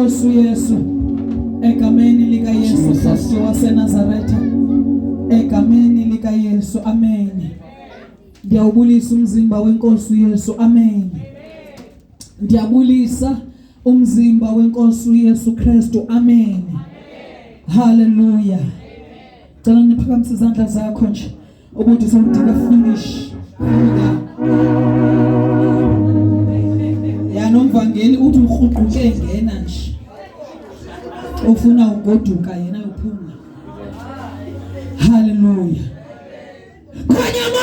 wenkosi Yesu, egameni lika Yesu Kristu waseNazaretha, egameni lika Yesu, amen. Ndiyabulisa umzimba wenkosi Yesu, amen. Ndiyabulisa umzimba wenkosi Yesu Kristu, amen. Hallelujah. Cela niphakamise izandla zakho nje ukuthi sawudinga finish. Ya nomvangeli uthi uruquke engena nje. Ufuna ugoduka yena uphuma. Hallelujah. Ngonyama.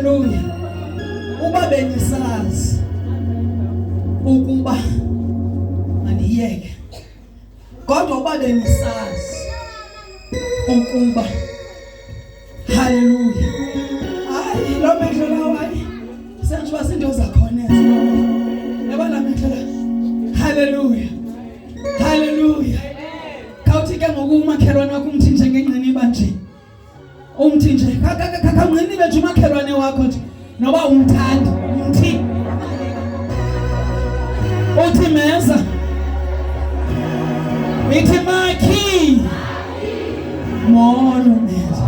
Hallelujah. Uba bengisazi ukuba maniyeke. Kodwa uba bengisazi ukuba hallelujah. Hayi lo mehlo lawo hayi. Senje basinto zakhona ezo. Yabona mehlo la. Hallelujah. Hallelujah. Khawuthi ke ngokumakhelwane wakho umthinje ngengqiniba nje. Umthinje khanqinile nje umakhelwane wakho nje noba umthanda umthi. Uthi meza. Ithi makhi. Molo meza.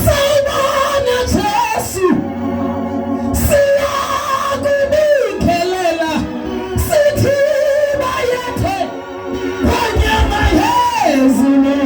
Sayibona Jesu. Siyakubingelela. Sithi bayethe. Kwanyama yezulu.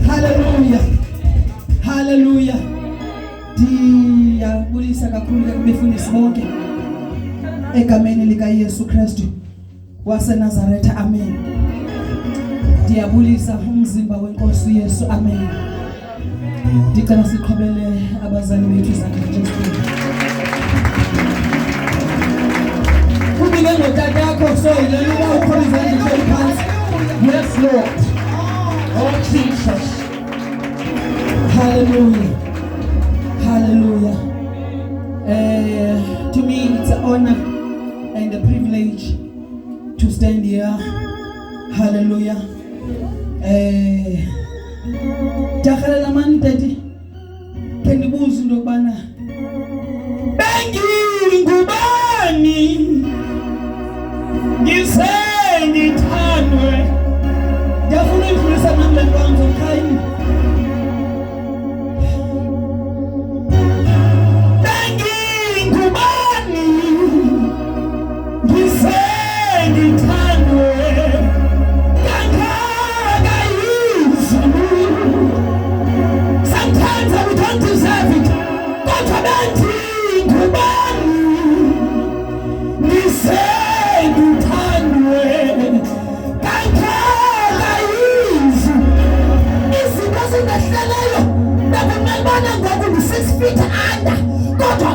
Hallelujah. Hallelujah. Ndiyabulisa kakhulu kubefundisi bonke egameni lika Yesu Kristu waseNazaretha. Amen. Ndiyabulisa umzimba wenkosi Yesu. Amen. Ndicela siqhubele abazali bethu izandla nje. Kumile ngotata yakho so yena ukhona izandla nje phansi. Yes Lord. Oh Jesus. Hallelujah. Hallelujah. To me it's an honor and a privilege to stand here. Hallelujah. Dakhala mani daddy. Kendibuza into kubana bengingubani ngise ngithandwe. Ndiyafuna ukudlulisa nami le nkonzo khayini. Bengingubani ngise ngithandwe. Kangaka yizulu. Sometimes I don't deserve it. Kodwa bengingubani ngise ngithandwe. Nakumelana ngoku ndi-6 feet under kodwa